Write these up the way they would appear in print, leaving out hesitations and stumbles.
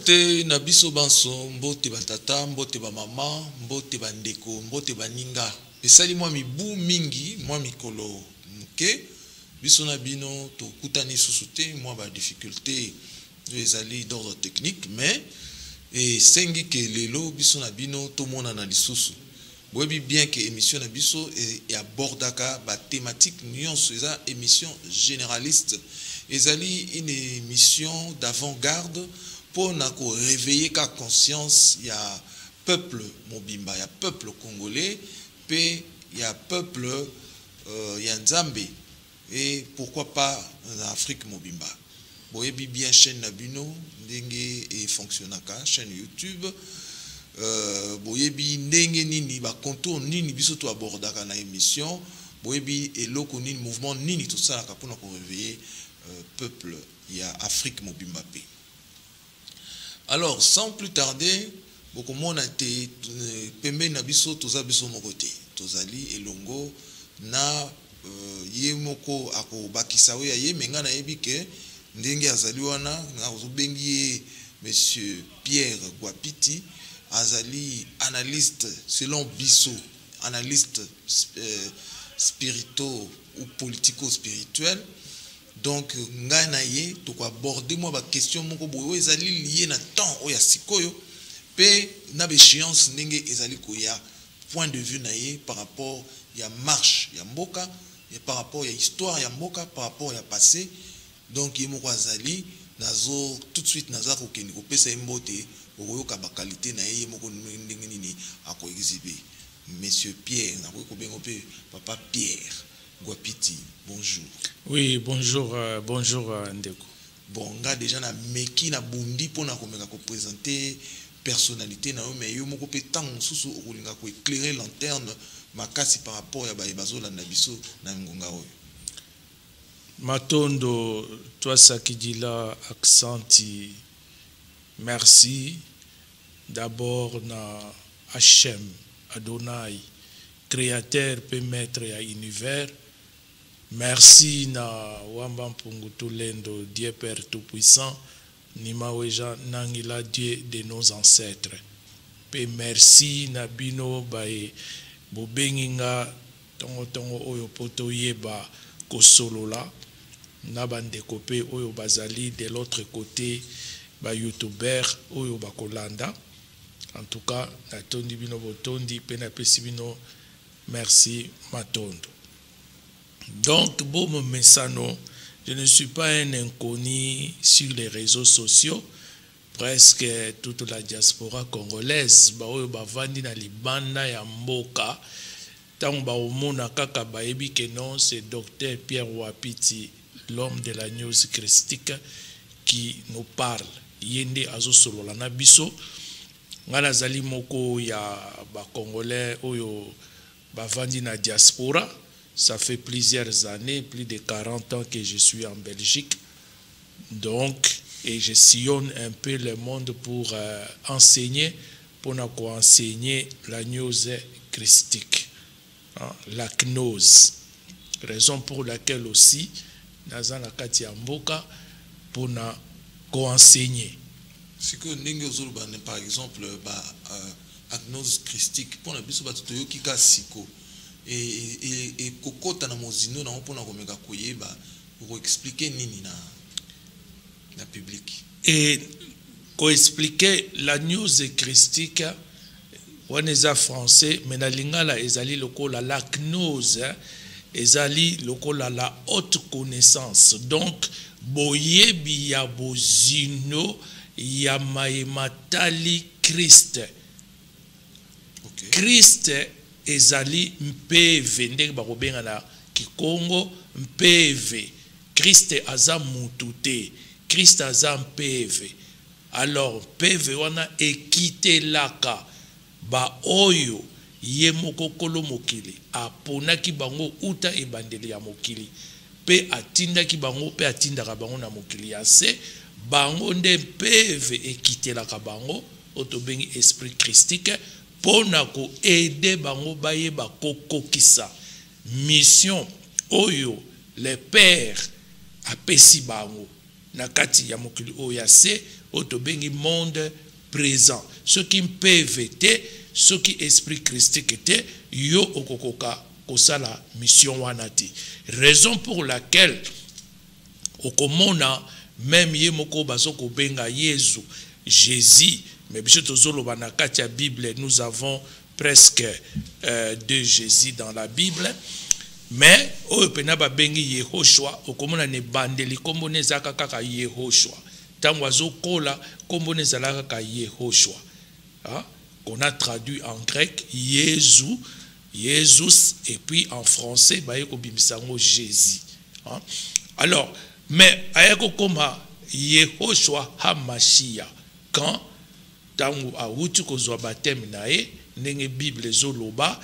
Mbote na biso banso, mbote batata, mbote ba mama, mbote bandeko, mbote baninga. Esali mwa mibu mingi, mwa mikolo muke. Biso na bino to kutani susute, mwa ba difficulté ezali d'ordre technique, mais et sengi ke lelo biso na bino to mona na lisusu. Boyebi bien que émission na biso et abordaka ba thématique nyonso eza émission généraliste. Ezali une émission d'avant-garde pour nako réveiller ka conscience ya peuple mobimba, ya peuple congolais, pe ya peuple ya Nzambe et pourquoi pas en Afrique mobimba. Boyebi bien chaîne Nabino ndenge et fonctionnaka chaîne YouTube. Boyebi ndenge nini ba contour nini biso to abordaka na émission. Boyebi eloko nini mouvement nini tout ça la pour nako réveiller peuple ya Afrique mobimba pe. Alors, sans plus tarder, beaucoup de monde a été pembe na biso toza biso mokote tozali elongo na ye moko ako bakisawe ya ye menga na yebi ke ndenge azali wana na ozobengi monsieur Pierre Guapiti azali analyste selon biso analyste spirituel ou politico-spirituel. Donc nga na ye to ko aborder moi ba question moko boyo ezali lié na temps o ya sikoyo pe na béchéance ndenge ezali ko ya point de vue na ye par rapport ya marche ya mboka et par rapport ya histoire ya mboka par rapport ya passé. Donc ye moko azali nazo tout de suite naza ko keni ko pesa mbote oyo ka ba qualité na ye moko ndenge nini ako exhiber. Monsieur Pierre na ko bengo pe papa Pierre Guapiti, bonjour. Oui, bonjour, bonjour Ndeko. Bon, nga déjà na meki na bundi pour na komeka ko présenter personnalité na mais yo moko pe tant susu okulinga ko éclairer lanterne makasi par rapport ya bazola na biso na ngonga oyo. Matondo toi sakidila accenti. Merci d'abord na Hachem Adonai créateur pe maître ya univers. Merci na Wamba Mpungutu Lendo, Dieu Père Tout-Puissant, Nimaweja Nangila Dieu de nos ancêtres. Pe merci na bino bae bobenginga tongo oyo poto yeba kosolola na bandeko pe oyo bazali de l'autre côté ba youtuber oyo bakolanda. En tout cas, na tondi bino botondi pe na pesi bino merci Matondo. Donc, bon, Messano, je ne suis pas un inconnu sur les réseaux sociaux. Presque toute la diaspora congolaise, bavandi na libanda ya mboka, tant baomona kaka baebi que non, c'est Dr Pierre Guapiti, l'homme de la news christique, qui nous parle. Yende azo solo la nabiso, ngana zali moko ya ba congolais oyo bavandi na diaspora. Ça fait plusieurs années, plus de 40 ans que je suis en Belgique. Donc, et je sillonne un peu le monde pour enseigner, pour enseigner la gnose christique, hein, la gnose. Raison pour laquelle aussi, Nazan Akati Amboka, pour enseigner. Si que nous par exemple, la gnose christique, pour la biso batutoyo kika siko. Et kokota na mozino na mpona komeka koyeba pour expliquer nini na public et ko expliquer la news christique waneza français mais na lingala ezali lokola la gnose ezali lokola la haute connaissance donc boyebi ya bozino ya matali Christ. Okay. Christ ezali mpeve ndenge bakobenga na Kikongo mpeve. Christ aza mutu te, Christ aza mpeve. Alors mpeve wana ekite laka ba oyo ye moko kolo mokili aponaki bango uta ebandeli ya mokili pe atindaki bango pe atindaka bango na mokili ya se bango nde mpeve ekite laka bango otobengi esprit christique pona ko aider bango baye bakokokisa mission oyo le père apesi bango na kati ya mokili oyo ya se autobengi monde présent. Ce qui peuvent être, ce qui esprit christique était, yo okokoka kosala mission wanati. Raison pour laquelle okomona même ye moko bazoko benga Yesu, Jésus, mais biso tozolo banakati ya Bible, nous avons presque deux Jésus dans la Bible. Mais oyo pena ba bengi Yehoshua okomona ne bandeli kombo ne zaka kaka Yehoshua. Tango azokola kombo ne zalaka ka Yehoshua. Hein? Qu'on a traduit en grec Jésus, Jésus, et puis en français bayeko bimisango Jésus. Hein? Alors, mais ayeko koma Yehoshua Hamashia quand tango awuti kozwa baptême nae ndenge Bible zoloba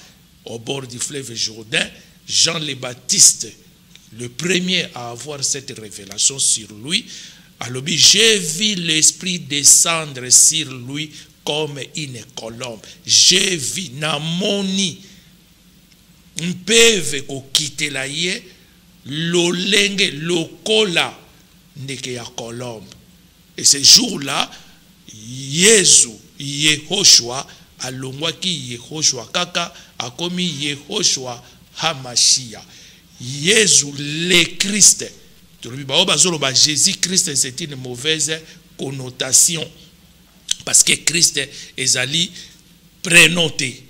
au bord du fleuve Jourdain. Jean le Baptiste, le premier à avoir cette révélation sur lui, alors j'ai vu l'Esprit descendre sur lui comme une colombe. J'ai vu, namoni, mpeve ko quitter la ye, lolenge, lokola, neke ya colombe. Et ce jour-là, Yesu, Yehoshua, alongwa ki Yehoshua kaka, a commis Yehoshua Hamashia. Jésus le Christ. Jésus-Christ, c'est une mauvaise connotation. Parce que Christ est allé prénoté.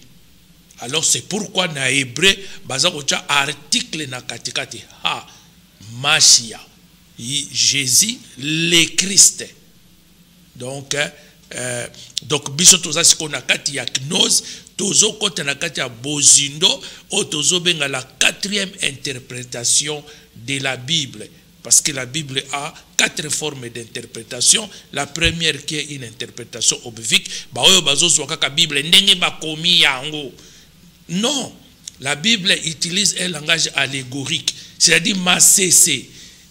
Alors c'est pourquoi dans hébreu, bazakocha article na katikati ha Mashia. Jésus le Christ. Donc biso toza sikona kati ya gnose tozo kota na kati ya bozindo o tozo benga la quatrième interprétation de la Bible, parce que la Bible a quatre formes d'interprétation. La première qui est une interprétation obvique, ba oyo bazo zwaka ka Bible ndenge bakomi yango. Non, la Bible utilise un langage allégorique, c'est-à-dire masese.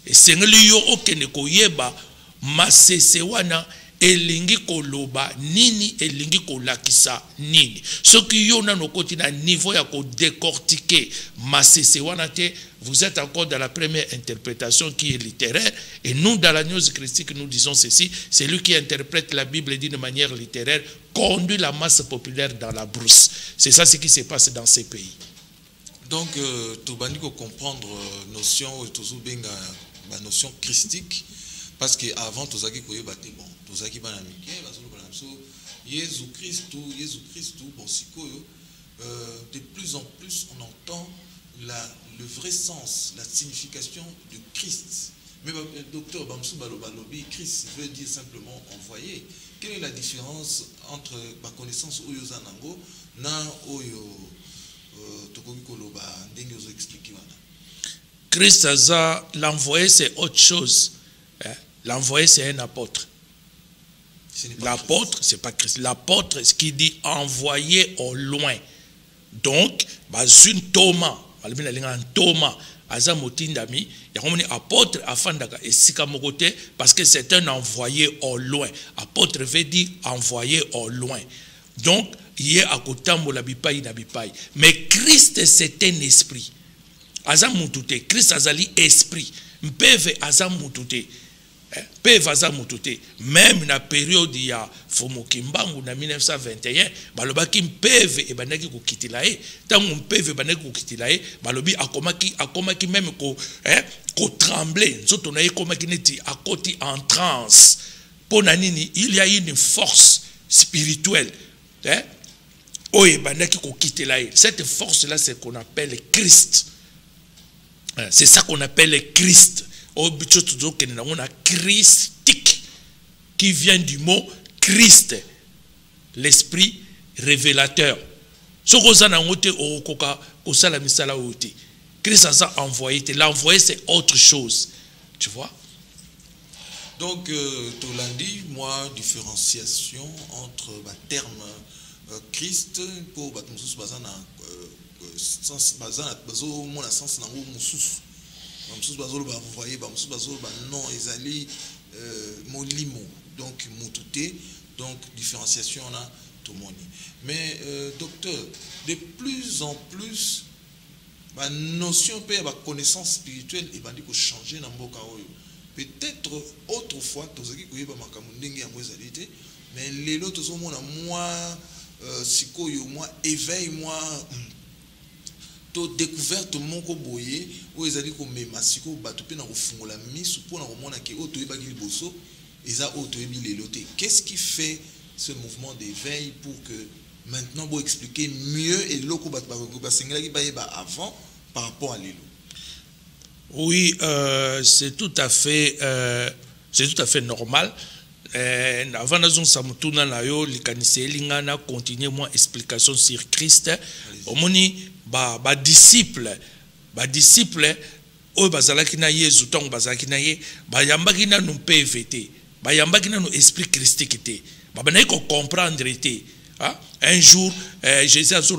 Et sengeli yo okene koyeba masese wana elingi koloba nini, elingi kolakisa nini. Ce qui yo na nokoti na niveau ya ko décortiquer masese wana te, vous êtes encore dans la première interprétation qui est littéraire, et nous dans la news christique nous disons ceci: celui qui interprète la Bible d'une manière littéraire conduit la masse populaire dans la brousse. C'est ça ce qui se passe dans ces pays. Donc tu bandi ko comprendre notion tozo benga ba notion christique, parce que avant tozaki koyeba te bon tozaki bana mike bazolo bana so Jésus Christ, bon sikoyo de plus en plus on entend le vrai sens, la signification de Christ. Mais docteur Bamsou Balobalobi, Christ veut dire simplement envoyé. Quelle est la différence entre ma connaissance Oyo Zanango na Oyo Tokoki Koloba ndenge ozo expliquer wana? Christ aza l'envoyé, c'est autre chose. L'envoyé, c'est un apôtre. L'apôtre, c'est pas Christ. L'apôtre, ce qui dit envoyé au loin. Donc, une Thomas, Thomas, aza motindami, il y a un apôtre afandaka et sikamokote parce que c'est un envoyé au loin. Apôtre veut dire envoyé au loin. Donc, il y a à côté la bipaï na bipaï. Mais Christ, c'est un esprit. Aza mutute, Christ azali esprit. Mpeve aza mutute. Peve aza mutute. Même na période ya Fomo Kimbangu na 1921, balobaki mpeve e banaki ko kitilae. Tango mpeve banaki ko kitilae, balobi akomaki même ko trembler. Nzoto na ye komaki neti akoti en transe. Pona nini, il y a une force spirituelle. Oye banaki ko kitilae. Cette force là c'est qu'on appelle Christ. C'est ça qu'on appelle Christ. Christique, qui vient du mot Christ, l'esprit révélateur. Christ a envoyé. L'envoyé, c'est autre chose. Tu vois? Donc, Tolandi, moi, différenciation entre le terme Christ pour sens non ezali molimo donc mutute, donc différenciation on a tout le monde. Mais docteur, de plus en plus la notion de la connaissance spirituelle et bandi ko changer na mboka oyo. peut-être autrefois tozaki koyeba makambo ndenge yango ezali te, mais lelo tozomona moi sikoyo moi éveil moi to découverte moko boye o ezali ko mema siko bato pe na kofungola misu pona komona ke o toyebaki liboso eza o toyebi lelo te. Qu'est-ce qui fait ce mouvement d'éveil pour que maintenant vous expliquer mieux et loko bato basengelaki bayeba avant par rapport à lelo? Oui, c'est tout à fait normal. Avant de samutuna na yo likanise lingana continuer moi explication sur Christ. Omoni ba disciple o bazalaki na Yesu tong bazalaki na ye ba yambaki na nous PVT. Ba yambaki na nous esprit christique te. Ba na ko comprendre te. Un jour, Jésus a dit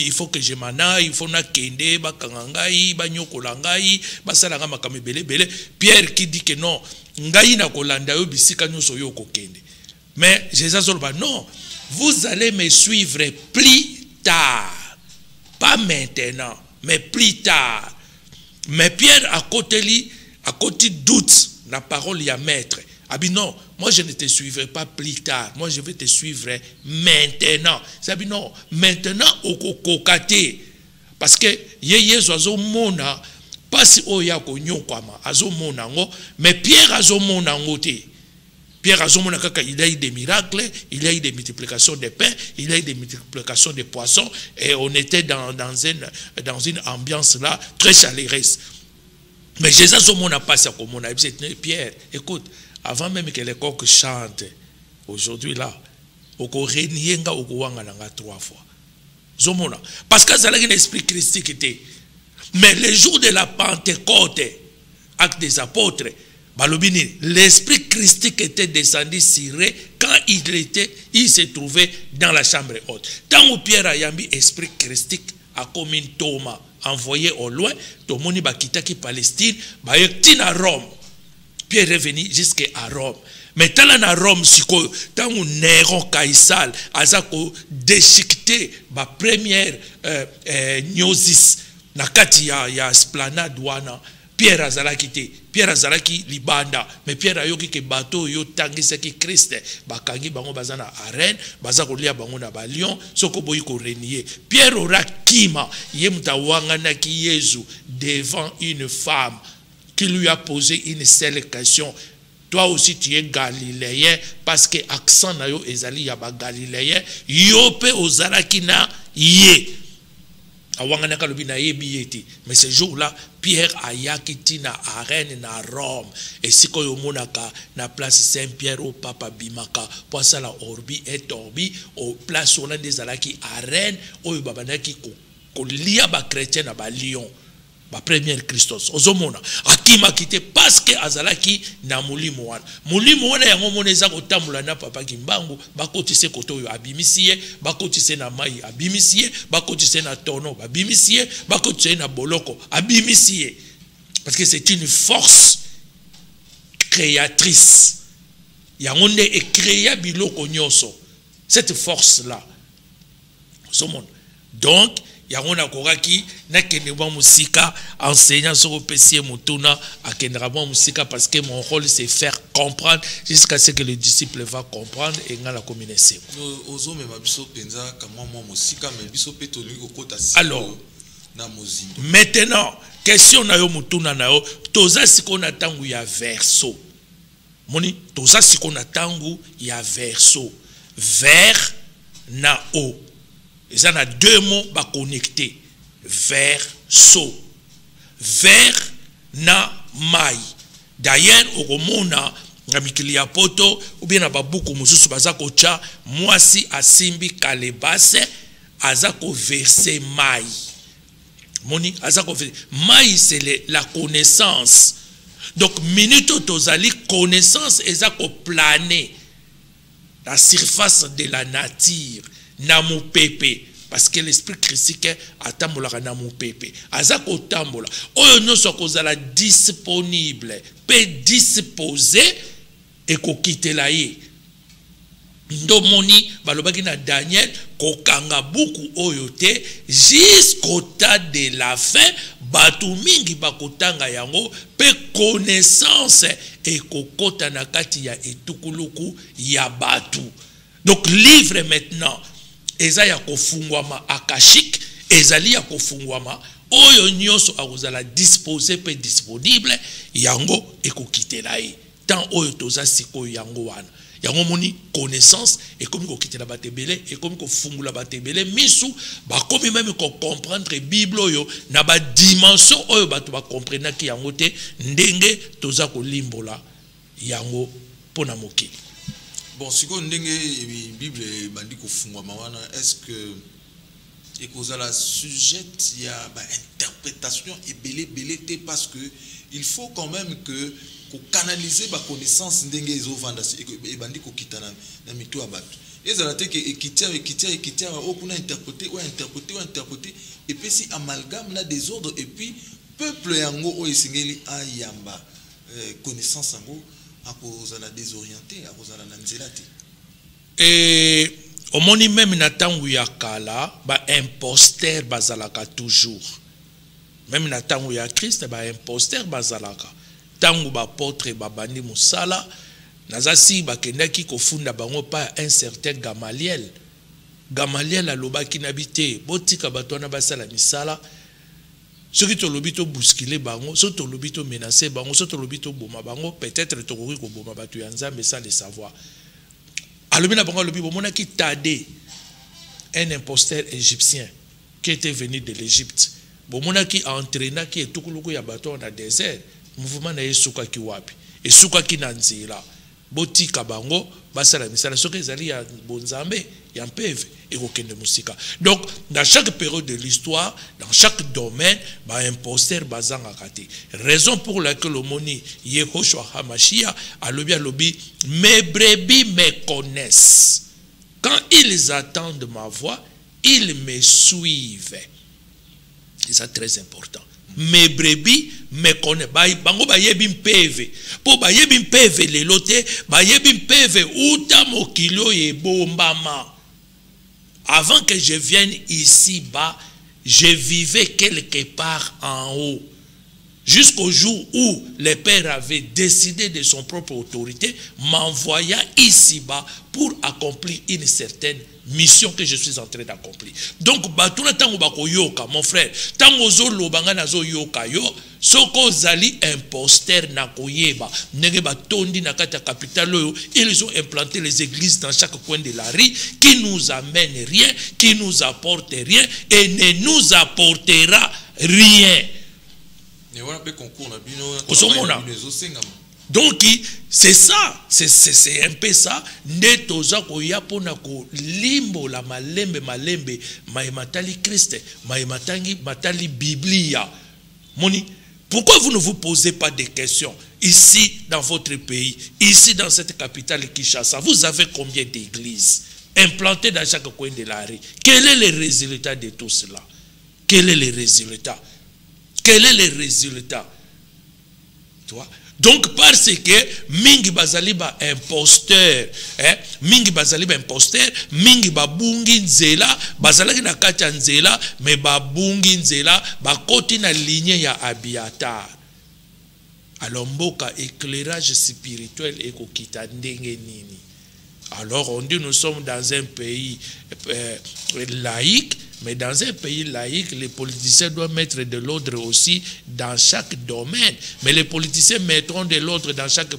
il faut que je m'en aille, il faut que je m'en aille, Pierre qui dit que non, mais Jésus a dit non, vous allez me suivre plus tard, pas maintenant, mais plus tard. Mais Pierre, à côté doute, la parole y a maître. Ah bien non, moi je ne te suivrai pas plus tard, moi je vais te suivre maintenant. Ça dit non, maintenant au kokate. Parce que Yesu azo mona, pas si oya ko nyokwama, azo mona ngo, mais Pierre azo mona ngote. Pierre azo mona kaka, il a eu des miracles, il a eu des multiplications de pains, il a eu des multiplications de poissons, et on était dans une ambiance là très chaleureuse. Mais Jésus azo mona pas ça comme on a dit, Pierre, écoute, avant même que les coqs chantent, aujourd'hui là, on peut régner on peut 3 fois. Zomona. Parce que ça a un esprit christique. Mais le jour de la Pentecôte, acte des apôtres, l'esprit christique était descendu sur eux quand il se trouvait dans la chambre haute. Tant que Pierre a yambi esprit christique a comme une Thomas envoyé au loin, Tomoni bakita qui Palestine, ba à Rome. Pierre est revenu jusqu'à Rome. Mais tant à Rome, tant que Néron Caïsal a déchiqueté la première gnosis, nakati ya esplanade wana, Pierre azalaki te. Pierre azalaki libanda, mais Pierre ayoki ke bateau yo tangisaki Christ, bakangi bango bazana arène, bazako lia bango na ba lion, soko boyi ko renier. Pierre ora kima, ye mutawanga na ki Yesu devant une femme qui lui a posé une seule question. Toi aussi tu es galiléen, parce que accent na yo ezali ya ba galiléen, yo pe ozalaki na ye. Mais ce jour-là, Pierre a yakiti na arène na Rome. Et si ko yo monaka na place Saint-Pierre au Papa Bimaka, pour ça la orbi et orbi, au place où on a des alaki arène, au babanaki ko lia ba chrétien na ba lion. Ma première Christos ozomona akima kite parce que azalaki na mulimo wana yango moneza kotamula na papa kimbangu bakotise koto yo abimisie bakotise na mai abimisie bakotise na tono abimisie bakotise na boloko abimisie parce que c'est une force créatrice yango nde e créa biloko nyonso cette force là ozomona donc Yangona koraki na keneba musika enseignant sur PC mutuna a keneba musika parce que mon rôle c'est faire comprendre jusqu'à ce que le disciple va comprendre et ngala communication. Ozo me mabiso penza kama mo musika me biso petoli kokota si. Alors maintenant question na yo mutuna na yo toza sikona tangu ya verso. Moni toza sikona tangu ya verso vers na o. Il y a 2 mots connectés. Verso. Vers na mai. D'ailleurs, au Mona, Namikilia Poto, ou bien à Baboukou Moussou Bazako Tcha, moi si Asimbi Kalebase, Azako verse mai. Moni, Azako verse. Mai, c'est la connaissance. Donc, minute tozali connaissance, Azako planer. La surface de la nature. Namu pepe parce que l'esprit christique atambola namu pepe azako tambola oyo nyonso kozala disponible pe disposé et ko kitela ye ndomoni balobaki na Daniel kokanga buku oyo te jusqu'au temps de la fin batu mingi bakotanga yango pe connaissance ekokota na kati ya etukuluku ya batu. Donc livre maintenant eza ya kofungwama akashik, ezali ya kofungwama oyo nyonso akozala disposé pe disponible yango ekokitela ye tant oyo toza sikoyo yango wana. Yango moni connaissance et comme ko kitela batebele et comme ko fungula batebele misu ba komi même ko comprendre Bible oyo na ba dimension oyo batu ba comprendre ki yango te ndenge toza ko limbola yango pona mokili. Bon, siko ndenge Bible bandi ko fungwa mawana, est-ce que et cause la sujette il y a ba interprétation et belé te parce que il faut quand même que canaliser ba connaissance ndenge ezo vanda et bandi ko kitana na mitu ya batu ezala te ke ekitia okuna interpréter et puis si amalgame na désordre et puis peuple yango o esingeli ayamba connaissance yango akozala désorienté akozala na nzela te. Et omoni même na tangu ya kala ba imposteur bazalaka toujours, même na tangu ya Christ ba imposteur bazalaka. Tangu ba potre babandi musala nazasi bakendaki kofunda bango pa un certain Gamaliel alobaki nabite botika batwana basala misala soki tolobi to bousculer bango, soki tolobi to menacer bango, soki tolobi to boma bango, peut-être tokoki ko boma batu ya Nzambe sans le savoir. Alobi na bango alobi bomonaki Tadé, un imposteur égyptien qui était venu de l'Égypte, bomonaki entraînaki etukuluku ya bato na désert. Mouvement na yesuka ki wapi esuka ki na nzela botika bango basala misala soki ezali ya bonzambe ya mpeve ekokende musika. Donc dans chaque période de l'histoire, dans chaque domaine ba imposteur bazangaka te. Raison pour laquelle omoni Yehoshua Hamashia alobi mes brebis me connaissent, quand ils attendent ma voix ils me suivent. Et ça très important. Mes brebis me connaissent. Bango ba yebi mpeve. Po ba yebi mpeve lelote, ba yebi mpeve uta mokilo ye bombama. Avant que je vienne ici-bas, je vivais quelque part en haut. Jusqu'au jour où le Père avait décidé de son propre autorité, m'envoya ici-bas pour accomplir une certaine mission que je suis en train d'accomplir. Donc, batuna tango bako yoka, mon frère, tango zo lobanga na zo yoka yo, soko zali imposteur na koyeba, nege batondi na kata capitale yo, ils ont implanté les églises dans chaque coin de la rue, qui nous amène rien, qui nous apporte rien, et ne nous apportera rien. Donc c'est ça, c'est un peu ça. Netoza koya pona ko limbo la malembe maimatali Christ, maimatangi matali Biblia. Moni, pourquoi vous ne vous posez pas des questions ici dans votre pays, ici dans cette capitale Kinshasa? Vous avez combien d'églises implantées dans chaque coin de la rue? Quel est le résultat de tout cela? Quel est le résultat? Quel est le résultat? Toi? Donc parce que mingi bazali ba imposteur, mingi bazali ba imposteur, mingi babungi nzela, bazalaki na kati nzela, mais babungi nzela, bakoti na ligne ya Abiatar. Alors mboka éclairage spirituel ekokita ndenge nini? Alors on dit nous sommes dans un pays laïque, mais dans un pays laïque, les politiciens doivent mettre de l'ordre aussi dans chaque domaine. Mais les politiciens mettront de l'ordre dans chaque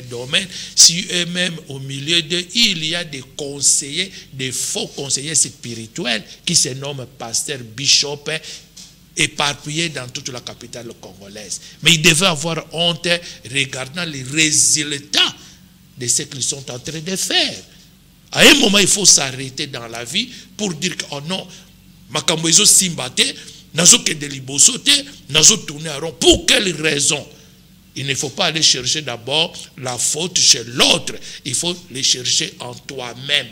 domaine si eux-mêmes, au milieu d'eux, il y a des conseillers, des faux conseillers spirituels qui se nomment pasteurs, bishops, éparpillés dans toute la capitale congolaise. Mais ils devaient avoir honte regardant les résultats de ce qu'ils sont en train de faire. À un moment, il faut s'arrêter dans la vie pour dire que, oh non, makambo ezo simbate, nazo kende liboso te, nazo tourner à rond. Pour quelle raison? Il ne faut pas aller chercher d'abord la faute chez l'autre. Il faut les chercher en toi-même.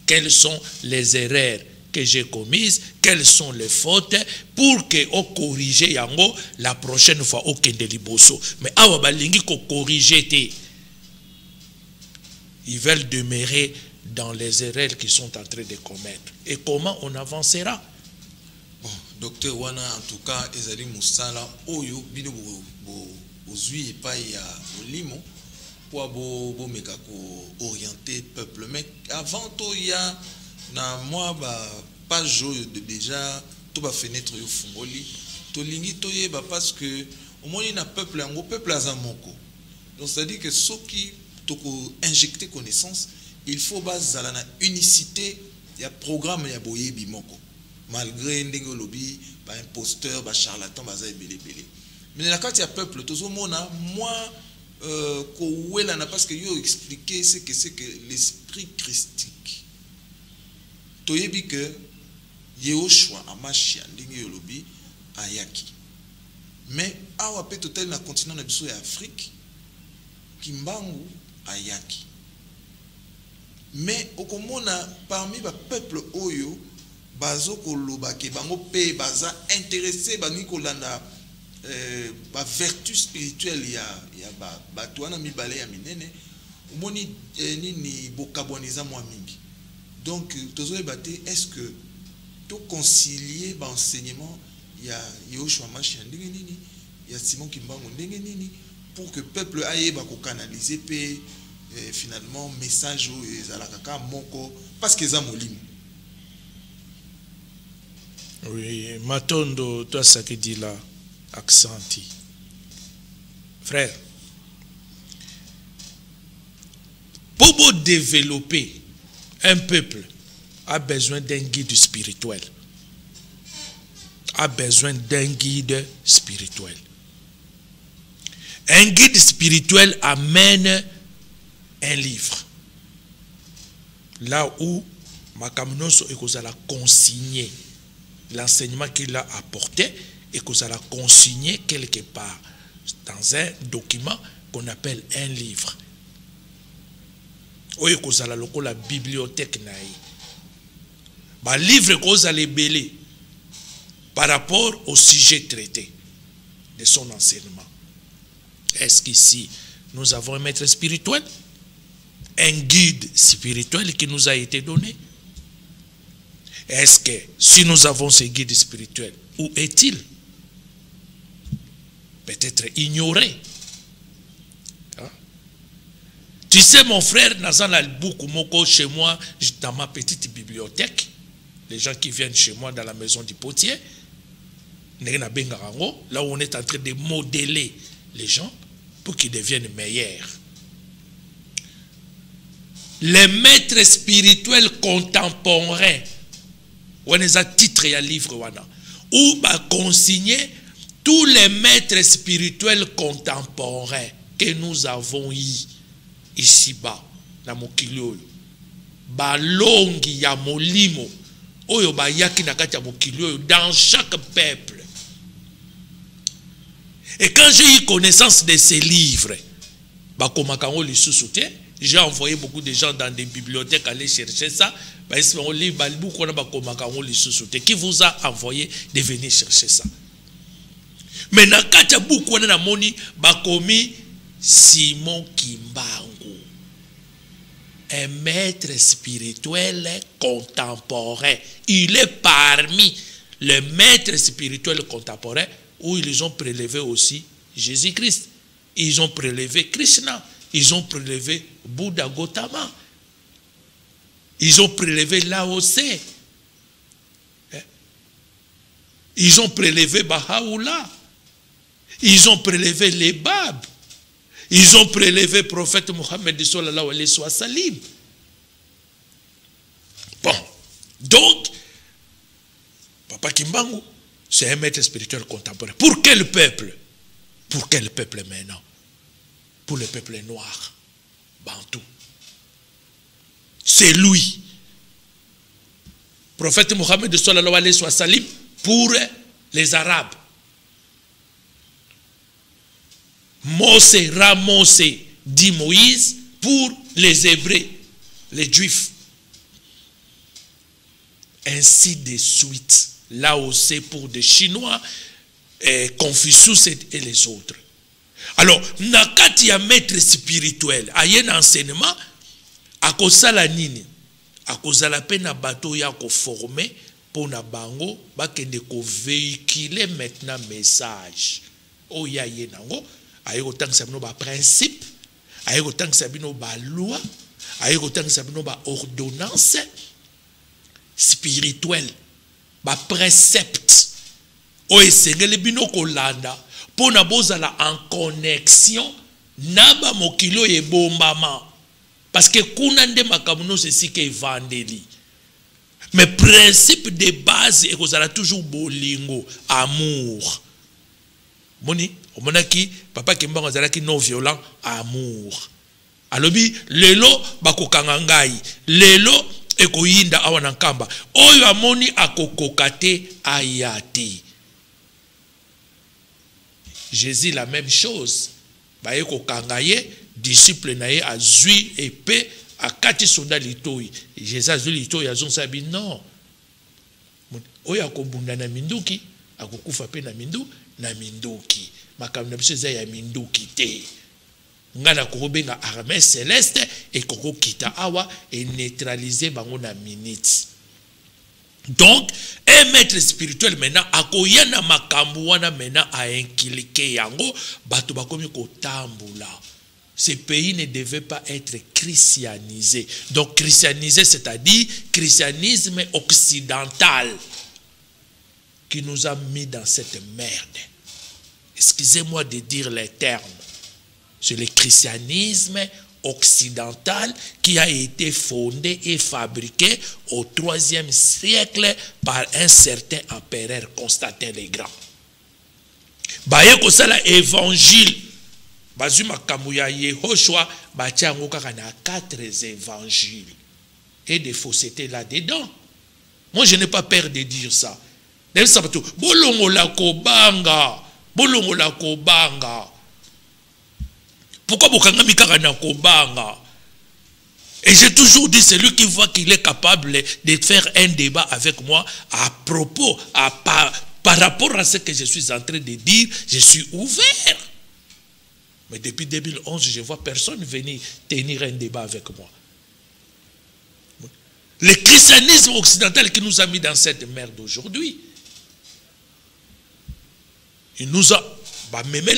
Quelles sont les erreurs que j'ai commises? Quelles sont les fautes? Pour que on corrige yango la prochaine fois au kende liboso. Mais awa balingi ko corriger te. Ils veulent demeurer dans les erreurs qu'ils sont en train de commettre. Et comment on avancera? Bon, docteur wana en tout cas ezali musala oyo bino bozwi epai ya molimo po bomeka ko orienter peuple. Mais avant to ya na moi page de déjà to ba fenêtre yo fungoli to lingi to yeba parce que au moins na peuple yango peuple azamoko. Donc ça dit que ceux qui toko injecter connaissance, il faut bazala na unicité ya programme ya boyebi moko. Malgré ndenge lobby ba imposteur ba charlatan ba za ebele. Mais la carte ya peuple tozo mona moi parce que yo expliquer c'est que l'esprit christique toyebi que Yehoshua amashia ndenge yolobi ayaki. Mais awa pe total na continent na biso ya Afrique kimbangu ayaki. Mais okomona parmi ba peuple oyo bazo koloba ke bango pe baza intéressé bani kolanda ba vertu spirituelle ya bato wana mibale ya minene omoni nini bokaboniza mwa mingi. Donc tozo ebate est-ce que to concilier ba enseignement ya Yehoshua Mashiach ndenge nini ya Simon Kimbangu ndenge nini pour que peuple aye ba ko canaliser pe finalement message ezalaka ka moko parce que za molimo. Oui, Matondo, toi ça qui dit là, accenti. Frère, pour développer un peuple, a besoin d'un guide spirituel. A besoin d'un guide spirituel. Un guide spirituel amène un livre. Là où Makamnoso et Kozala consigné l'enseignement qu'il a apporté et que ça l'a consigné quelque part dans un document qu'on appelle un livre. Oye que ça la bibliothèque naï. Bah livre que ça les belé par rapport au sujet traité de son enseignement. Est-ce qu'ici nous avons un maître spirituel, un guide spirituel qui nous a été donné? Est-ce que si nous avons ce guide spirituel, où est-il? Peut-être ignoré. Hein? Tu sais, mon frère, chez moi, dans ma petite bibliothèque, les gens qui viennent chez moi dans la maison du potier, là où on est en train de modeler les gens pour qu'ils deviennent meilleurs. Les maîtres spirituels contemporains, on a un titre et un livre où va consigner tous les maîtres spirituels contemporains que nous avons eu ici-bas dans Mokilio. Balongi ya molimo oyo ba yaki na kati ya Mokilio dans chaque peuple. Et quand j'ai eu connaissance de ces livres, j'ai envoyé beaucoup de gens dans des bibliothèques aller chercher ça. Qui vous a envoyé de venir chercher ça? Mais dans le beaucoup de moni bakomi Simon Kimbangu, un maître spirituel contemporain. Il est parmi les maîtres spirituels contemporains où ils ont prélevé aussi Jésus-Christ. Ils ont prélevé Krishna. Ils ont prélevé Bouddha Gautama. Ils ont prélevé Lao Tse. Ils ont prélevé Baha'u'llah. Ils ont prélevé les Babs. Ils ont prélevé le prophète Mohammed sallallahu alayhi wa sallam. Bon, donc, Papa Kimbangu, c'est un maître spirituel contemporain. Pour quel peuple? Pour quel peuple maintenant? Pour le peuple noir, Bantou. C'est lui. Prophète Mohammed sallallahu alayhi wa sallam pour les Arabes. Mose, Ramose, dit Moïse pour les Hébreux, les Juifs. Ainsi de suite. Là aussi pour des Chinois, Confucius et les autres. Alors, nakati ya maître spirituel, a un enseignement, à cause la nini, à cause la peine à bateau ya ko former pour na bango bakende ko véhiculer maintenant message o ya ye nango aye ko tangisa bino ba principe aye ko tangisa bino ba loi aye ko tangisa bino ba ordonnance spirituelle ba précepte o esengeli bino ko landa pour na bozala en connexion na ba mokilo ye bombama parce que kuna nde makamuno ceci que evangélie. Mais principe de base et qu'on a toujours bolingo, amour. Moni, on m'a dit papa qui m'a dit non violent, amour. Alobi lelo bakokangangai, lelo ekoyinda awanankamba. Oyo amoni akokokate ayati. Jésus la même chose. Ba ekokangaye disciple naye azui épée akati soda litoi Jésus azui litoi azonsa bi non oya kobunda na minduki akokufa pe na minduki makambo na biso ya minduki te ngana kobenga armée céleste et koko kita awa et neutraliser bango na minute. Donc un maître spirituel maintenant akoyana makambo wana maintenant a inkilike yango bato bakomi ko tambula. Ce pays ne devait pas être christianisé. Donc christianisé, c'est-à-dire christianisme occidental qui nous a mis dans cette merde. Excusez-moi de dire les termes. C'est le christianisme occidental qui a été fondé et fabriqué au IIIe siècle par un certain empereur Constantin le Grand. Baye ko sala évangile bazuma kamuya Yehoshua batiango kaka na 4 évangiles et des faussetés là-dedans. Moi je n'ai pas peur de dire ça. Bolongo la kobanga. Pourquoi bokanga mikaka na kobanga? Et j'ai toujours dit, celui qui voit qu'il est capable de faire un débat avec moi à propos, par rapport à ce que je suis en train de dire, je suis ouvert. Mais depuis 2011, je ne vois personne venir tenir un débat avec moi. Le christianisme occidental qui nous a mis dans cette merde aujourd'hui, il nous a même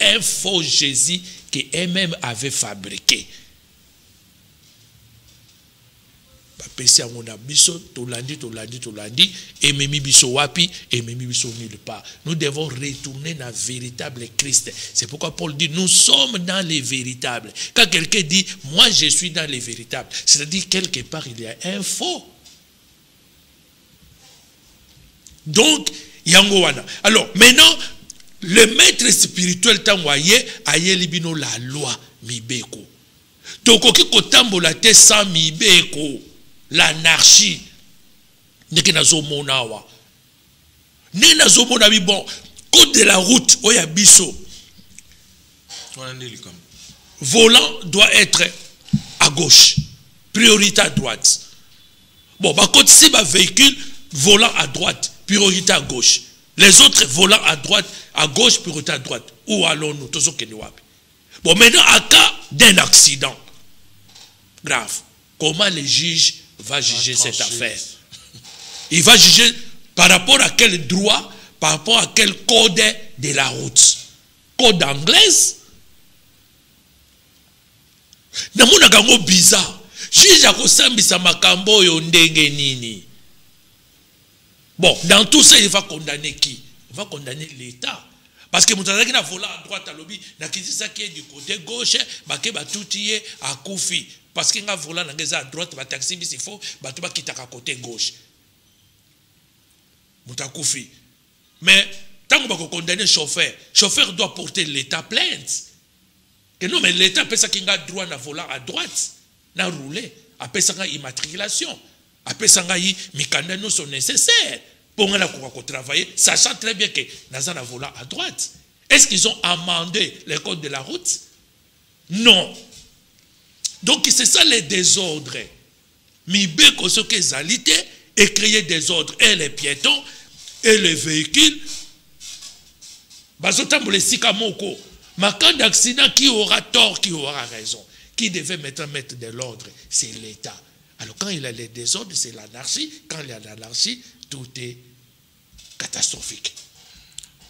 un faux Jésus qui eux-mêmes avaient fabriqué. Pesi amona biso tolandi et memi biso wapi et memi biso nulle part. Nous devons retourner dans le véritable Christ. C'est pourquoi Paul dit nous sommes dans les véritables. Quand quelqu'un dit moi je suis dans les véritables, c'est-à-dire quelque part il y a un faux. Donc yangowana. Alors maintenant le maître spirituel tanwaye aye libino la loi mibeko. Tokoki kotambola te sans mibeko. L'anarchie n'est nazo monawa n'est nazo monabi bon code de la route oya biso volant doit être à gauche priorité à droite bon bah quand si ba véhicule volant à droite priorité à gauche les autres volants à droite à gauche priorité à droite où allons-nous tous au wapi bon maintenant à cas d'un accident grave comment les juges va juger cette affaire? Il va juger par rapport à quel droit, par rapport à quel code de la route. Code anglaise? Namuna gango bizarre. Juge akosambisa makambo yo ndenge nini. Bon, dans tout ça, il va condamner qui? Il va condamner l'État. Parce que Moutazaki na volant à droite à lobby, na kizisa qui est du côté gauche, bake batutiye à Koufi. Parce qu'il y a un volant à droite, un taxi, il faut qu'il y ait à côté gauche. Moutakoufi. Mais tant qu'on condamne le chauffeur doit porter l'État plainte. Que non, mais l'État peut ça qu'il a droit à volant à droite, à rouler, après ça qu'il y a immatriculation, après ça qu'il y a mécanismes sont nécessaires pour travailler, sachant très bien que nous avons un volant à droite. Est-ce qu'ils ont amendé les codes de la route? Non. Donc c'est ça les désordres. Mibeko ce que zalité et créer des ordres et les piétons et les véhicules. Bazotambo le sikamoko. Mais quand d'accident, qui aura tort, qui aura raison? Qui devait mettre de l'ordre? C'est l'État. Alors quand il y a les désordres, c'est l'anarchie. Quand il y a l'anarchie, tout est catastrophique.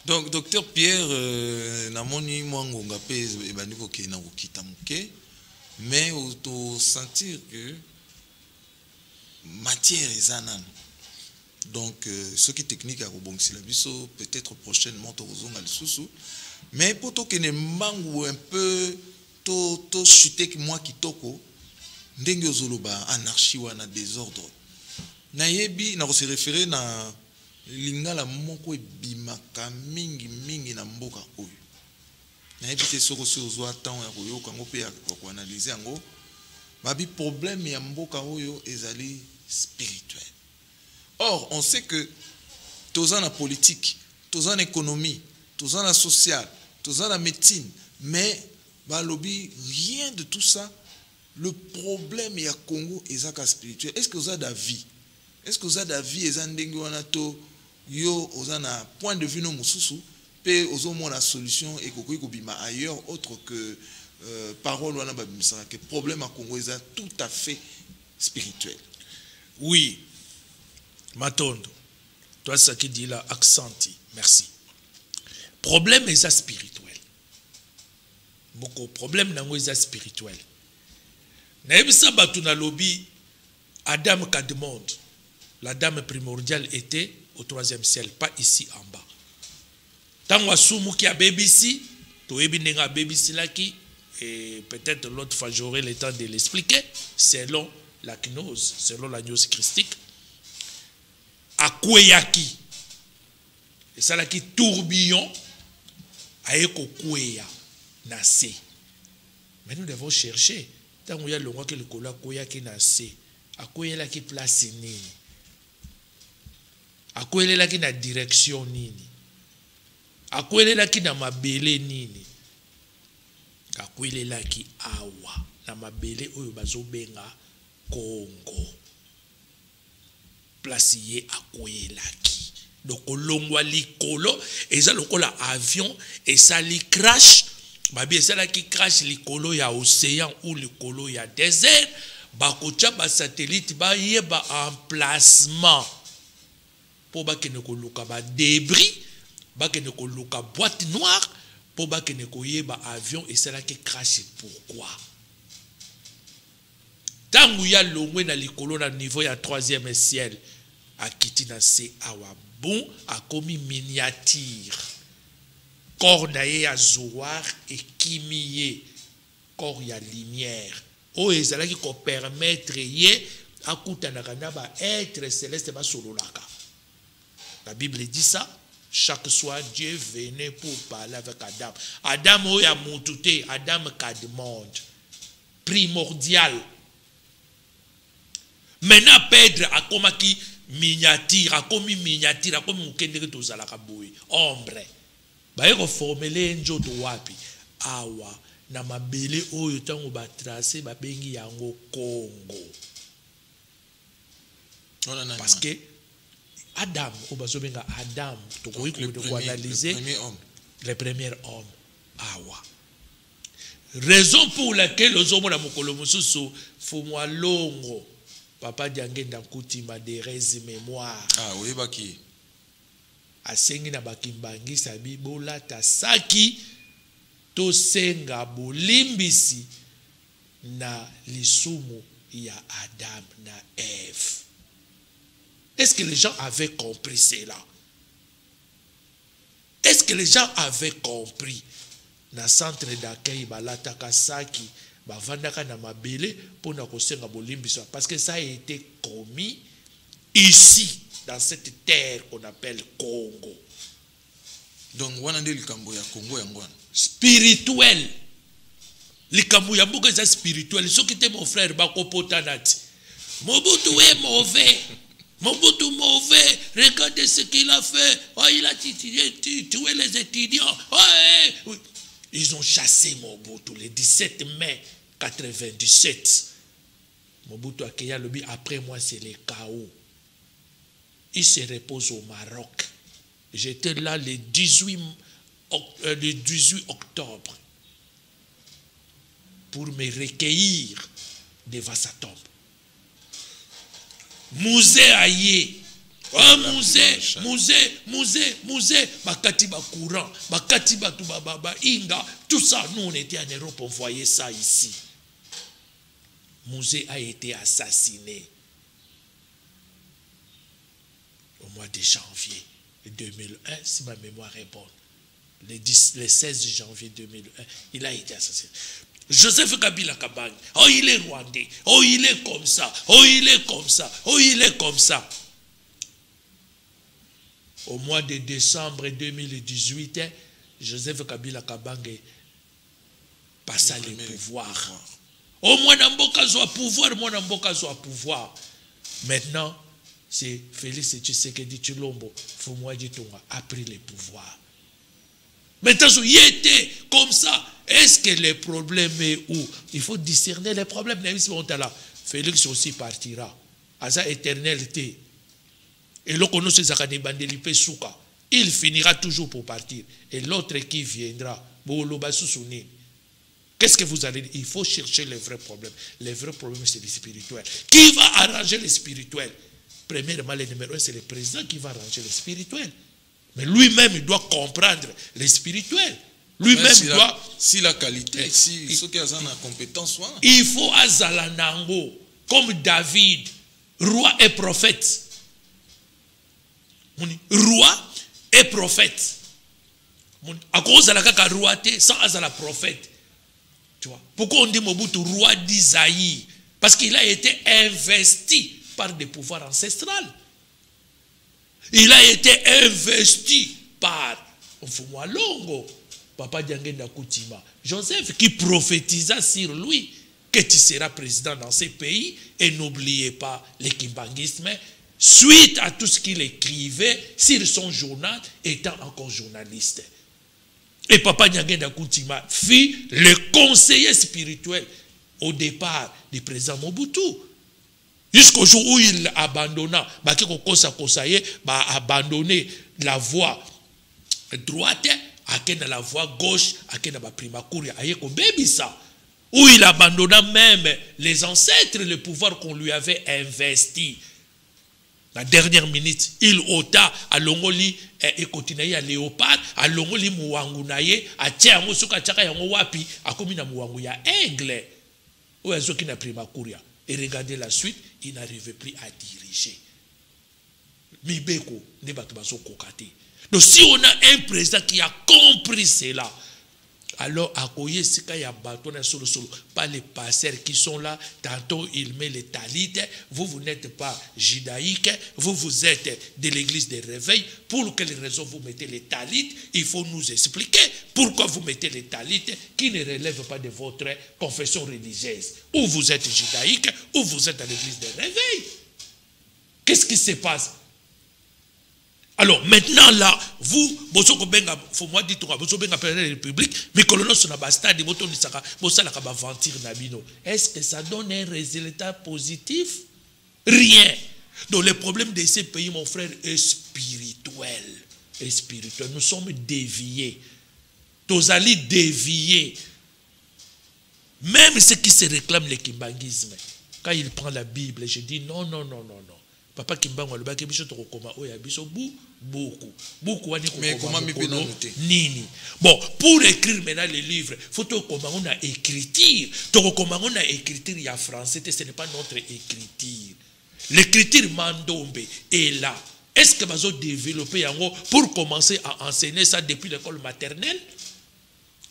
Donc, docteur Pierre, namoni mwangonga pe ebandi koke na kokita moke, mais auto sentir que matière eza nanu. Donc, ce qui est technique à rebondir la biso, peut-être prochainement, tozonga lisusu. Mais pour toi qui ne mangue un peu, to chuter que moi qui toko, ndenge ozoloba anarchie ou na désordre. Na yebi na se référer na lingala moko ebimaka mingi na mboka oyo. Na yebi te soko so ozo attend ya koyoka ngo pe ya ko analyser yango. Babi problème ya mboka oyo ezali spirituel. Or, on sait que tous en la politique, tous en économie, tous en la sociale, tous en la médecine, mais bah, lobby, rien de tout ça. Le problème est à Congo et à spirituel. Est-ce que vous avez d'avis? Est-ce que vous avez d'avis? Est-ce que vous avez un point de vue non mususu? Pe vous avez la solution et que ailleurs autre que parole ou que problème à Congo est tout à fait spirituel. Oui. Matondo, toi ce qui dit là, accenti, merci. Problème est spirituel. Beaucoup problème est spirituel. Naïbisa Batuna Lobby, Adam Kademond, la dame primordiale était au 3e ciel, pas ici en bas. Tant que Soumou qui a BBC, tu es bien à BBC là qui, et peut-être l'autre fois j'aurai le temps de l'expliquer, selon la gnose, selon la gnose christique. Akweyaki et ça là qui tourbillon aeko kweya na se. Mais nous devons chercher tant où il y a le roi que le kola kweyaki na se akweyela ki place nini akweyela ki na direction nini akweyela ki na mabele nini akweyela ki awa na mabele oyo bazobenga Congo. Placié à Koyelaki. Donc, longwa likolo, et ça, le avion, et ça, li crash. Babi, ça, là, qui crash likolo, ya océan, ou likolo, ya désert. Bakocha, ba satellite, ba yé, ba emplacement. Pour ba kene ko luka ba débris, ba kene ko luka boîte noire, pour ba kene ko yé, ba avion, et ça, là, qui crash. Pourquoi? Tant où il y a longwe na likolo, na niveau, ya 3e ciel. A Kitina se awabon a commis miniature corps naye a zoar et kimiye corps ya lumière o ezala qui ko permettre ye akutana kana ba être céleste ba sololaka. La Bible dit ça. Chaque soir Dieu venait pour parler avec Adam. Adam o ya mutute Adam Kademond primordial. Maintenant Pedro a komaki miniature, a commis miniature, a commis mukendeke tozalaka boy ombre baye ko formuler njoto wapi awa na mabele oyo tango ba tracer ba bengi yango Congo. Parce que Adam obazobenga Adam to ko analyser le premier homme awa. Raison pour laquelle ozomo na mokolo mususu fumwa longo Papa Diangenda Nkutima de rese mémoire. Ah oui, baki. Asengi na bakimbangi sabi bola tasaki to senga bolimbisi na lisumu ya Adam na Ève. Est-ce que les gens avaient compris cela? Est-ce que les gens avaient compris? Na centre d'accueil balata kasaki bavandaka na mabele pona kosenga bolimbisa parce que ça a été commis ici dans cette terre qu'on appelle Congo. Donc wana nde likambo ya Congo yangwana spirituel. Likambo ya mboka za spirituel. Ce qui était mon frère Bakopotanati. Mobutu est mauvais. Mobutu mauvais. Regardez ce qu'il a fait. Oh, il a tué les étudiants. Oh, ils ont chassé Mobutu le 17 mai 97. Mobutu Akeya Lobi, après moi c'est le chaos. Il se repose au Maroc. J'étais là le 18 octobre pour me recueillir devant sa tombe. Musée Aye, Ah, musée, bakati ba courant, bakati ba inga, tout ça, nous on était en Europe, on voyait ça ici. Musée a été assassiné au mois de janvier 2001, si ma mémoire est bonne. Le 16 janvier 2001, il a été assassiné. Joseph Kabila Kabange, oh il est rwandais, oh il est comme ça, oh il est comme ça, oh il est comme ça. Au mois de décembre 2018, Joseph Kabila Kabange passa le pouvoir. Oh moi n'amboka soit pouvoir, moi n'amboka soit pouvoir. Maintenant, c'est Félix Tshisekedi Tshilombo, Fumwadi Tonga a pris le pouvoir. Maintenant, il était comme ça. Est-ce que le problème est où? Il faut discerner les problèmes. Félix aussi partira. À sa éternalité. Et l'autre, il finira toujours pour partir. Et l'autre qui viendra, qu'est-ce que vous allez dire? Il faut chercher les vrais problèmes. Les vrais problèmes, c'est le spirituel. Qui va arranger le spirituel? Premièrement, le numéro 1, c'est le président qui va arranger le spirituel. Mais lui-même, il doit comprendre le spirituel. Lui-même doit... Si la qualité, si ceux qui ont la compétence, il faut azalanango, comme David, roi et prophète. Roi et prophète. À cause de la roi, sans azala prophète. Tu vois? Pourquoi on dit Mobutu roi d'Isaïe? Parce qu'il a été investi par des pouvoirs ancestraux. Il a été investi par Mfumwa Longo, Papa Diangenda Koutima, Joseph, qui prophétisa sur lui que tu seras président dans ces pays. Et n'oubliez pas le kimbangisme, suite à tout ce qu'il écrivait sur son journal, étant encore journaliste. Et Papa Diangenda Koutima fut le conseiller spirituel au départ du président Mobutu. Jusqu'au jour où il abandonna, abandonné la voie droite, la voie gauche, où il abandonna même les ancêtres, le pouvoir qu'on lui avait investi. La dernière minute, il ôta à Longoli et continuait à Léopard, à Longoli Mouangunaye, à Tiamo Sukachaka Yangowapi, à Komina Mouanguya Aigle, où est-ce qu'il n'a pris ma couria. Et regardez la suite, il n'arrivait plus à diriger. Donc si on a un président qui a compris cela, alors à Koye Sika ya batona solo solo, pas les pasteurs qui sont là, tantôt il met les talites, vous n'êtes pas judaïque, vous êtes de l'église des réveils, pour quelle raison vous mettez les talites? Il faut nous expliquer pourquoi vous mettez les talites qui ne relèvent pas de votre confession religieuse. Ou vous êtes judaïque, ou vous êtes dans l'église des réveils. Qu'est-ce qui se passe? Alors maintenant là, vous, faut moi dire la République, mais est-ce que ça donne un résultat positif? Rien. Donc le problème de ces pays, mon frère, est spirituel. Est spirituel. Nous sommes déviés. Tous allés déviés. Même ceux qui se réclament le kimbangisme, quand il prend la Bible, je dis non. Papa Kimbango le baki biso to koma oya biso beaucoup mais comment mi peut noter nini. Bon, pour écrire maintenant les livres, faut to koma on a écriture. To koma on a écriture ya français, ce n'est pas notre écriture. L'écriture Mandombe est là. Est-ce que bazo développer yango pour commencer à enseigner ça depuis l'école maternelle?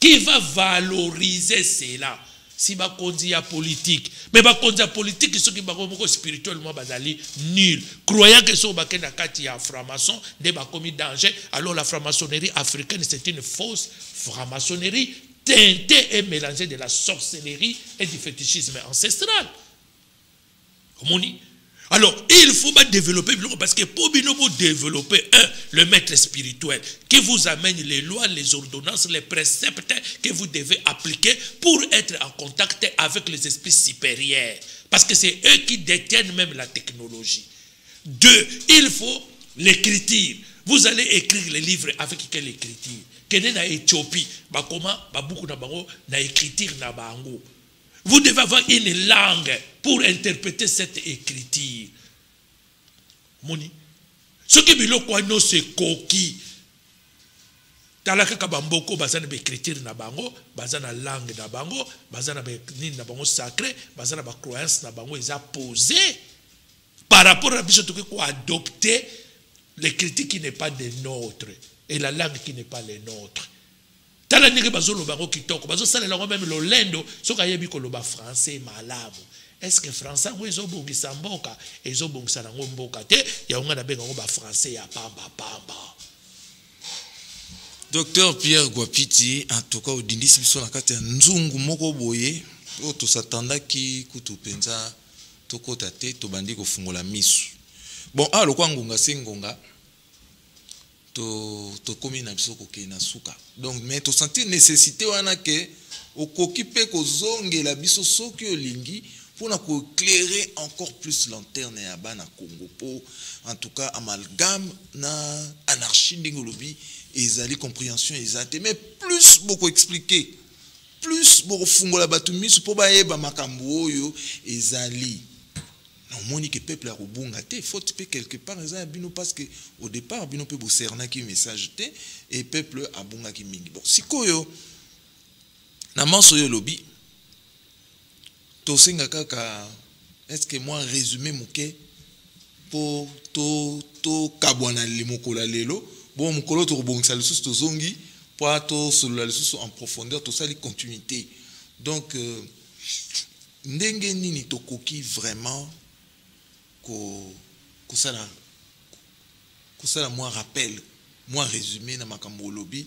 Qui va valoriser cela? Si ba konzi ya politique, mais ba konzi ya politique ceux qui ba komoko spirituellement bazali nul, croyant que so ba kena kati ya franc-maçon de ba commis danger. Alors la franc-maçonnerie africaine c'est une fausse franc-maçonnerie teintée et mélangée de la sorcellerie et du fétichisme ancestral. Alors, il faut développer, parce que pour développer, le maître spirituel qui vous amène les lois, les ordonnances, les préceptes que vous devez appliquer pour être en contact avec les esprits supérieurs. Parce que c'est eux qui détiennent même la technologie. 2, il faut l'écriture. Vous allez écrire les livres avec quelle écriture? Quelle est la Éthiopie? Beaucoup na écriture na bango. Vous devez avoir une langue pour interpréter cette écriture. Ce qui biloko wana se koki tala kaka bamboko baza na écriture na bango, baza na langue na bango, baza na nini na bango sacré, baza na ba croyance na bango eza posé par rapport à biso to ko adopter l'écriture qui n'est pas des nôtres et la langue qui n'est pas les nôtres. Tala ndenge bazolo bango kitoko, bazo salela ngo même lolendo soka yebi ko loba français malamu. Est-ce que français ngo ezobongisa mboka, ezobongisa nango mboka te, ya unga na benga ngo ba français ya pamba pamba. Docteur Pierre Guapiti, en tout cas, au dindisi biso na kati ya nzungu moko boye, o to satanda ki kutu penza to kota te to bandi ko fungola misu. Bon, lokwa ngonga sengonga to komi na biso ko ke na suka. Donc mais to sentir nécessité wana ke o koki pe ko zongela biso soki olingi pour na ko éclairer encore plus lanterne ya bana Congo po en tout cas amalgame na anarchie ndingolobi ezali compréhension ezate mais plus beaucoup expliquer plus beaucoup fungola batu misu po bayeba makambo oyo ezali non moni que peuple a robunga te faut pe quelque part ezali bino parce que au départ bino pe bo serna ki message te et peuple abunga ki mingi bon sikoyo na manso yo lobi to senga kaka est-ce que moi résumé moké pour to kabwana le mokola lelo bon mokolo to robongisa lisusu to zongi pour to solo lisusu en profondeur to sali continuité donc ndenge nini to koki vraiment ko sala moi rappel moi résumé na makambo lobby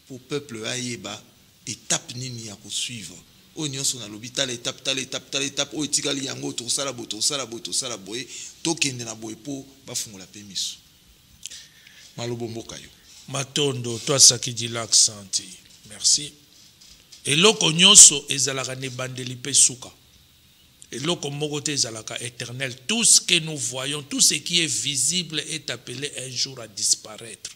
pour peuple ayeba étape nini ya ko suivre o nyonso na lobby tala étape o etikali yango to sala boye to kende na boye po ba fungola pe miso malobo mboka yo matondo to sakidi l'accenti merci eloko nyonso ezalaka ne bandeli pe suka eloko moko te ezalaka éternel. Tout ce que nous voyons, tout ce qui est visible est appelé un jour à disparaître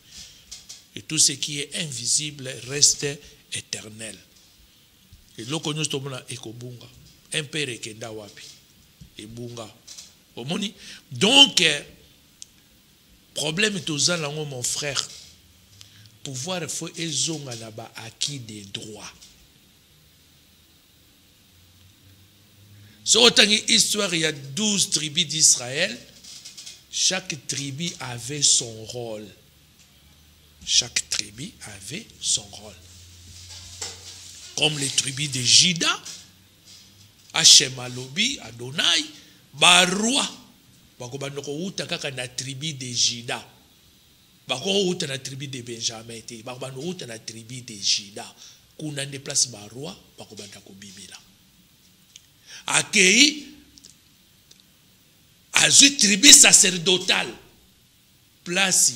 et tout ce qui est invisible reste éternel. Eloko nyonso tomona ekobunga impere kenda wapi ebunga omoni donc problème toza lango mon frère pouvoir faut ezonga na ba acquis des droits. So autant histoire il y a 12 tribus d'Israël, chaque tribu avait son rôle. Chaque tribu avait son rôle. Comme les tribus de Juda, Hachem Alobi, Adonai, Barua, bako bandoko uta kaka na tribu de Juda. Bako uta na tribu de Benjamin te, bako bandoko uta na tribu de Juda. Kuna ne place Barua, bako bandako bibila. Accueilli à une tribu sacerdotale, place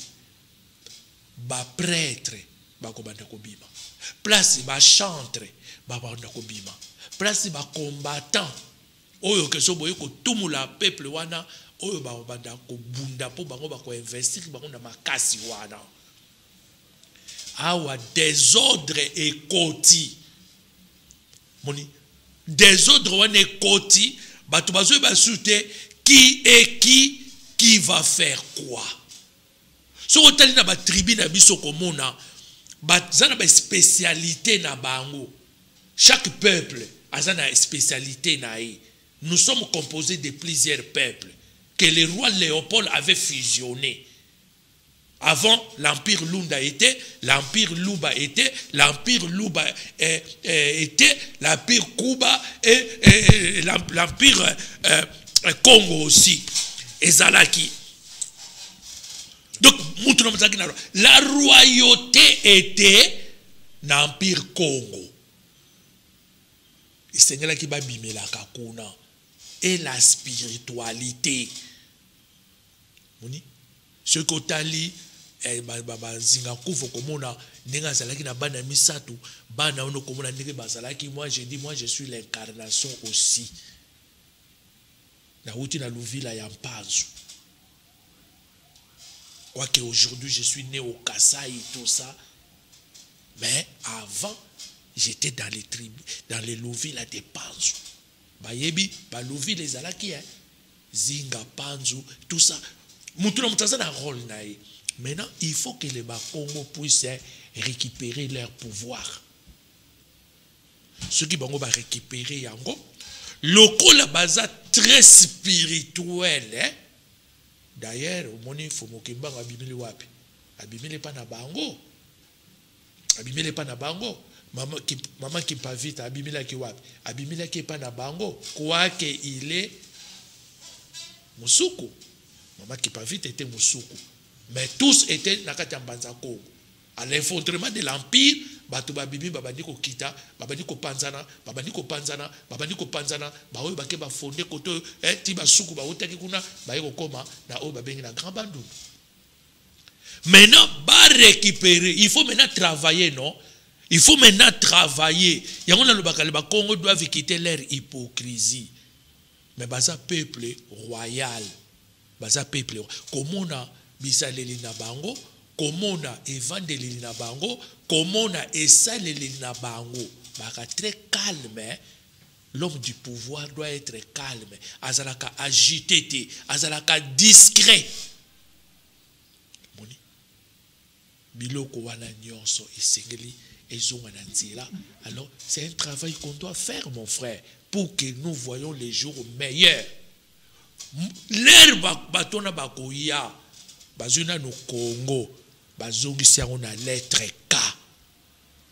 ba prêtre, bako bandako bima. Place ba chantre, bako bandako bima. Place ba combattant, oyo keso boye ko tumula peuple wana, oyo ba bandako bunda po bango bako investir bango na makasi wana. Awa désordre et koti. Moni désordre wana et koti, bato bazo ba soute qui est qui va faire quoi. So otali na ba tribu na biso komona, bazana ba spécialité na bango. Chaque peuple a une spécialité naïe. Nous sommes composés de plusieurs peuples que le roi Léopold avait fusionné. Avant, l'empire Lunda était, l'empire Luba était, l'empire Luba était, l'empire Kuba et l'empire Congo aussi. Et Zalaki. Donc, la royauté était l'empire Congo. Et c'est là qui va bimer la kakuna. Et la spiritualité. Ce que tu as dit, moi je dis, moi je suis l'incarnation aussi. Quoique aujourd'hui je suis né au Kassai et tout ça, mais avant j'étais dans les tribus, dans les Louvis là des Panzu. Bayebi, ba Louvis les alaki, Zinga, Panzu, tout ça. Moutouna Moutaza a un rôle. Maintenant, il faut que les Congo puissent récupérer leur pouvoir. Ceux qui vont récupérer yango, local la base très spirituel. D'ailleurs, moni Fomokimba abimili wapi. Abimili pa na bango. Abimili pa na bango. Maman qui pas vite abimila ki wapi. Abimila ki pa na bango. Quoique il est Musuku. Maman qui pas vite était Musuku. Mais tous étaient nakati mbanza Congo. À l'effondrement de l'empire, bato babibi babandi ko kita, babandi ko panzana, babandi ko panzana, babandi ko panzana, ba oyo bake ba fondé koto ti basuku ba otaki kuna ba yeko koma na oyo babengi na Grand Bandundu. Maintenant, ba récupérer, il faut maintenant travailler, non? Il faut maintenant travailler. Yango na lobaka le ba Congo doivent quitter leur hypocrisie. Mais baza peuple royal. Baza peuple. Comment on a bisaleli na bango? Comment on a évangélisé na bango, comment on a esaleli na bango, baka très calme. L'homme du pouvoir doit être calme. Azalaka agité, azalaka discret. Moni, biloko wana nyonso esengeli ezonga na nzela. Alors c'est un travail qu'on doit faire, mon frère, pour que nous voyons les jours meilleurs. L'air batona bakoya, bazuna no Congo. On a lettre K.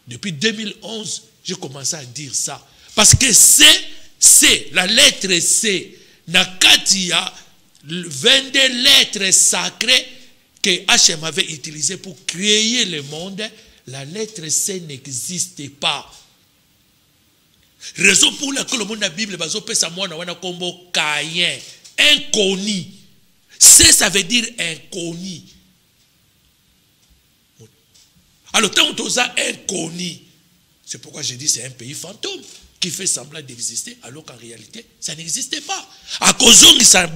Depuis 2011, j'ai commencé à dire ça. Parce que c'est la lettre C. Nakatia, 22 lettres sacrées que H.M. avait utilisées pour créer le monde. La lettre C n'existait pas. Raison pour laquelle le monde de la Bible, c'est Caïn, inconnu. C, ça veut dire inconnu. Alors, tant qu'on a inconnu, c'est pourquoi j'ai dit c'est un pays fantôme qui fait semblant d'exister, alors qu'en réalité, ça n'existait pas. À cause de ça,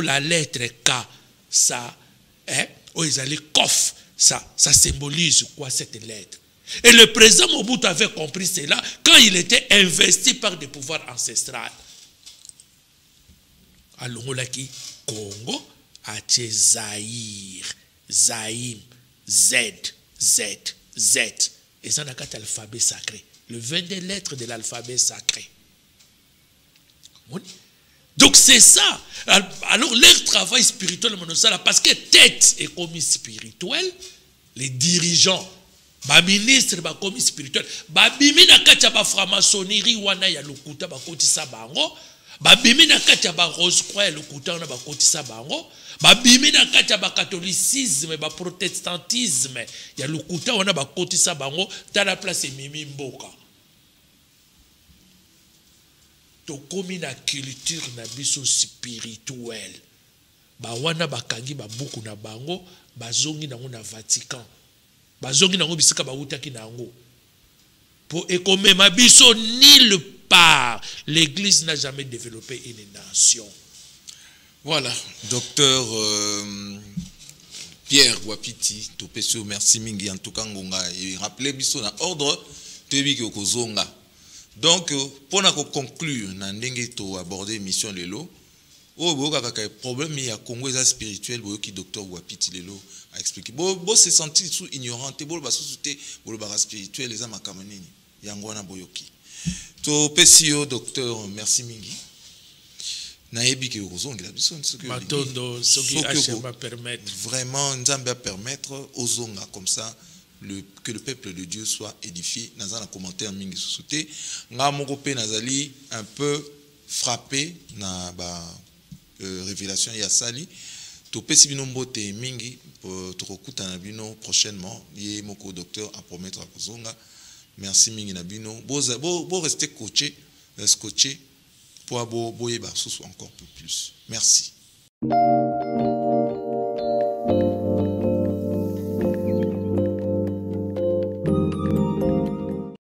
la lettre K, ça, ça symbolise quoi cette lettre? Et le président Mobutu avait compris cela quand il était investi par des pouvoirs ancestraux. Alors, on a qui Congo, Ache Zaïre. Zaïm, Z. Et ça, on a l'alphabet sacré. Le 22 lettres de l'alphabet sacré. Donc c'est ça. Alors leur travail spirituel, parce que tête est commis spirituel, les dirigeants, les ministres sont commis spirituel. Babimi na katia ba franc-maçonnerie wana ya lokuta ba kotisa bango. Babimi na katia ba rose croix ya lokuta wana ba kotisa bango. Babimi na katia ba catholicisme ba protestantisme ya lokuta wana ba kotisa bango ta la place mimi mboka. To komi na culture na biso spirituel. Ba wana bakangi ba buku na bango bazongi nango na Vatican. Bazongi nango bisika ba utaki nango. Pour ekomema biso nulle part. L'église n'a jamais développé une nation. Voilà, docteur Pierre Wapiti, Topesio, merci mingi en tout cas ngonga et rappelez biso na ordre tebi ki okozonga. Donc pour na conclure na ndenge to aborder mission lelo o boka kaka problème ya Congo eza spirituel boyo ki docteur Wapiti lelo a expliqué. Bo se sentir sous ignorante bo ba sous-té bo ba spirituel eza makamoni yango na boyoki. Topesio docteur merci mingi. Naebi ke ozongela biso matondo soki H va permettre vraiment nzambe va permettre ozonga comme ça que le peuple de Dieu soit édifié. Dans un commentaire mingi sous-souté nga moko pe nazali un peu frappé na ba révélation ya sali to pesi bino mbote mingi to kokuta na bino prochainement ye moko docteur à promettre à kozonga. Merci mingi na bino bo rester scotché pour boyer encore un peu plus. Merci.